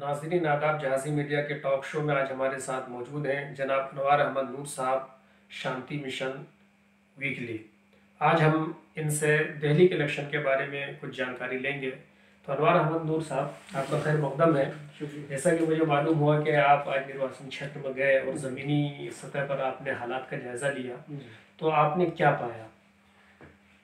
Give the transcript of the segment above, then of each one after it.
नाज़रीन आदाब। जहाज़ी मीडिया के टॉक शो में आज हमारे साथ मौजूद हैं जनाब अनवार अहमद नूर साहब, शांति मिशन वीकली। आज हम इनसे दिल्ली के इलेक्शन के बारे में कुछ जानकारी लेंगे। तो अनवार अहमद नूर साहब, आपका खैर मकदम है। जैसा कि मुझे मालूम हुआ कि आप आज निर्वाचन क्षेत्र में गए और ज़मीनी सतह पर आपने हालात का जायज़ा लिया, तो आपने क्या पाया?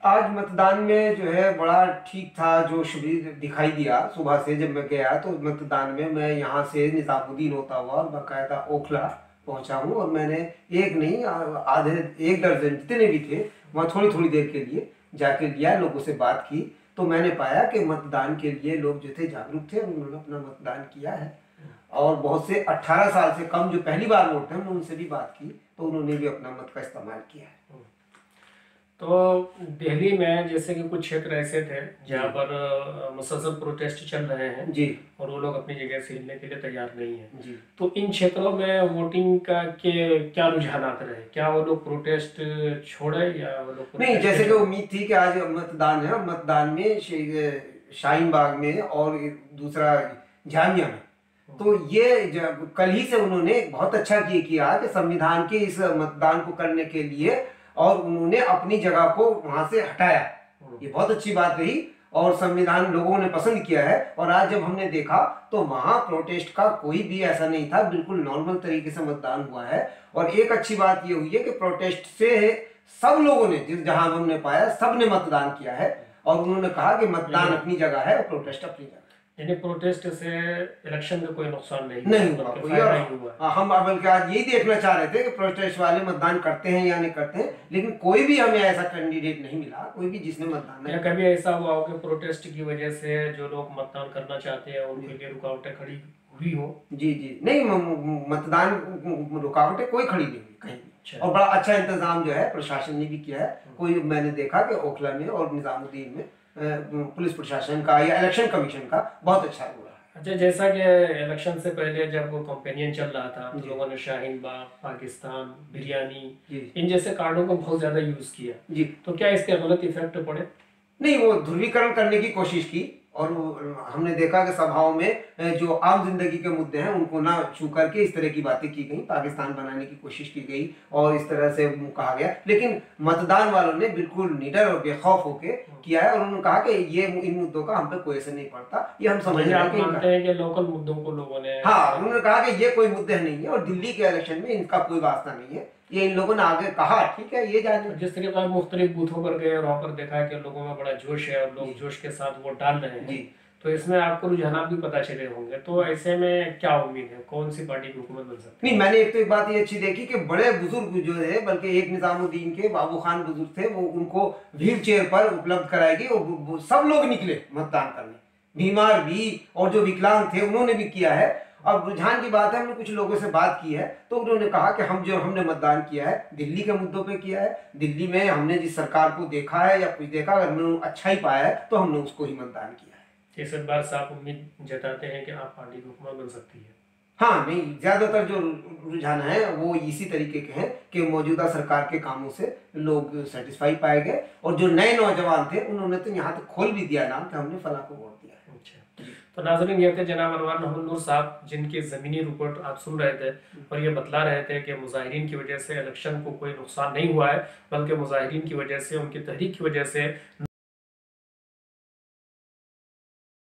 आज मतदान में जो है बड़ा ठीक था, जो शिविर दिखाई दिया सुबह से। जब मैं गया तो मतदान में मैं यहाँ से निजामुद्दीन होता हुआ और बाकायदा ओखला पहुँचा हूँ, और मैंने एक नहीं आधे 1 दर्जन जितने भी थे वहाँ थोड़ी थोड़ी देर के लिए जाके लिया, लोगों से बात की। तो मैंने पाया कि मतदान के लिए लोग जो थे जागरूक थे, उन्होंने अपना मतदान किया है। और बहुत से 18 साल से कम जो पहली बार वोट थे, हमने उनसे भी बात की तो उन्होंने भी अपना मत का इस्तेमाल किया है। तो दिल्ली में जैसे कि कुछ क्षेत्र ऐसे थे जहाँ पर मुसलसल प्रोटेस्ट चल रहे हैं जी, और वो लोग अपनी जगह से हिलने के लिए तैयार नहीं हैं जी। तो इन क्षेत्रों में वोटिंग का के क्या रुझानात रहे? क्या वो लोग प्रोटेस्ट छोड़े या वो लोग नहीं, प्रोटेस्ट जैसे कि उम्मीद थी कि आज मतदान है, मतदान में शाहीन बाग में और दूसरा जामिया में, तो ये कल ही से उन्होंने बहुत अच्छा किया कि संविधान के इस मतदान को करने के लिए, और उन्होंने अपनी जगह को वहां से हटाया। ये बहुत अच्छी बात रही और संविधान लोगों ने पसंद किया है। और आज जब हमने देखा तो वहां प्रोटेस्ट का कोई भी ऐसा नहीं था, बिल्कुल नॉर्मल तरीके से मतदान हुआ है। और एक अच्छी बात ये हुई है कि प्रोटेस्ट से सब लोगों ने, जिस जहां हमने पाया, सब ने मतदान किया है। और उन्होंने कहा कि मतदान अपनी जगह है और प्रोटेस्ट अपनी जगह। यानी प्रोटेस्ट से इलेक्शन में कोई नुकसान नहीं हुआ, फायदा ही हुआ। हम बल्कि आज यही देखना चाह रहे थे कि प्रोटेस्ट वाले मतदान करते हैं या नहीं करते हैं, लेकिन कोई भी हमें ऐसा कैंडिडेट नहीं मिला, कोई भी जिसने मतदान नहीं। कभी ऐसा हुआ हो कि प्रोटेस्ट की वजह से जो लोग मतदान करना चाहते हैं उनके लिए रुकावटें खड़ी हुई हो? जी जी, नहीं, मतदान रुकावटें कोई खड़ी नहीं हुई कहीं भी। और बड़ा अच्छा इंतजाम जो है प्रशासन ने भी किया है। कोई मैंने देखा कि ओखला में और निजामुद्दीन में पुलिस प्रशासन का या इलेक्शन कमीशन का बहुत अच्छा रोल है। अच्छा, जैसा कि इलेक्शन से पहले जब वो कैंपेनिंग चल रहा था तो लोगों ने शाहीन बाग, पाकिस्तान, बिरयानी, इन जैसे कार्डों को बहुत ज्यादा यूज किया जी, तो क्या इसके गलत इफेक्ट पड़े? नहीं, वो ध्रुवीकरण करने की कोशिश की, और हमने देखा कि सभाओं में जो आम जिंदगी के मुद्दे हैं उनको ना छू करके इस तरह की बातें की गई, पाकिस्तान बनाने की कोशिश की गई और इस तरह से कहा गया। लेकिन मतदान वालों ने बिल्कुल निडर और बेखौफ होके किया है, और उन्होंने कहा कि ये इन मुद्दों का हम पे कोई असर नहीं पड़ता, ये हम समझ रहे हैं कि लोकल मुद्दों को लोगों ने, हाँ, उन्होंने कहा कि ये कोई मुद्दे नहीं है और दिल्ली के इलेक्शन में इनका कोई वास्ता नहीं है, ये इन लोगों ने आगे कहा। ठीक है, ये जाने। जिस तरीके मुख्तलिफ बूथों पर गए और वहाँ पर देखा कि लोगों में बड़ा जोश है और लोग जोश के साथ वोट डाल रहे हैं, तो इसमें आपको रुझानात भी पता चले होंगे। तो ऐसे में क्या उम्मीद है, कौन सी पार्टी की हुकूमत बन सकती है? नहीं, मैंने एक बात ये अच्छी देखी कि बड़े बुजुर्ग जो है, बल्कि एक निजामुद्दीन के बाबू खान बुजुर्ग थे, वो उनको व्हील चेयर पर उपलब्ध कराएगी और सब लोग निकले मतदान करने, बीमार भी और जो विकलांग थे उन्होंने भी किया है। अब रुझान की बात है, हमने कुछ लोगों से बात की है तो उन्होंने कहा कि हमने मतदान किया है दिल्ली के मुद्दों पे किया है, दिल्ली में हमने जिस सरकार को देखा है या कुछ देखा, अगर हमने अच्छा ही पाया है तो हमने उसको ही मतदान किया है। इस बार साफ उम्मीद जताते हैं कि आप पार्टी की हुकूमत बन सकती है? हाँ, नहीं, ज्यादातर जो रुझान है वो इसी तरीके के हैं कि मौजूदा सरकार के कामों से लोग सेटिस्फाई पाए गए, और जो नए नौजवान थे उन्होंने तो यहाँ तक खोल भी दिया नाम कि हमने फला को वोट दिया है। अच्छा, तो नाज़रीन, ये थे जनाब अनवार अहमद नूर साहब, जिनकी ज़मीनी रिपोर्ट आप सुन रहे थे और ये बतला रहे थे कि मुजाहिरीन की वजह से इलेक्शन को कोई नुकसान नहीं हुआ है, बल्कि मुजाहिरीन की वजह से, उनकी तहरीक की वजह से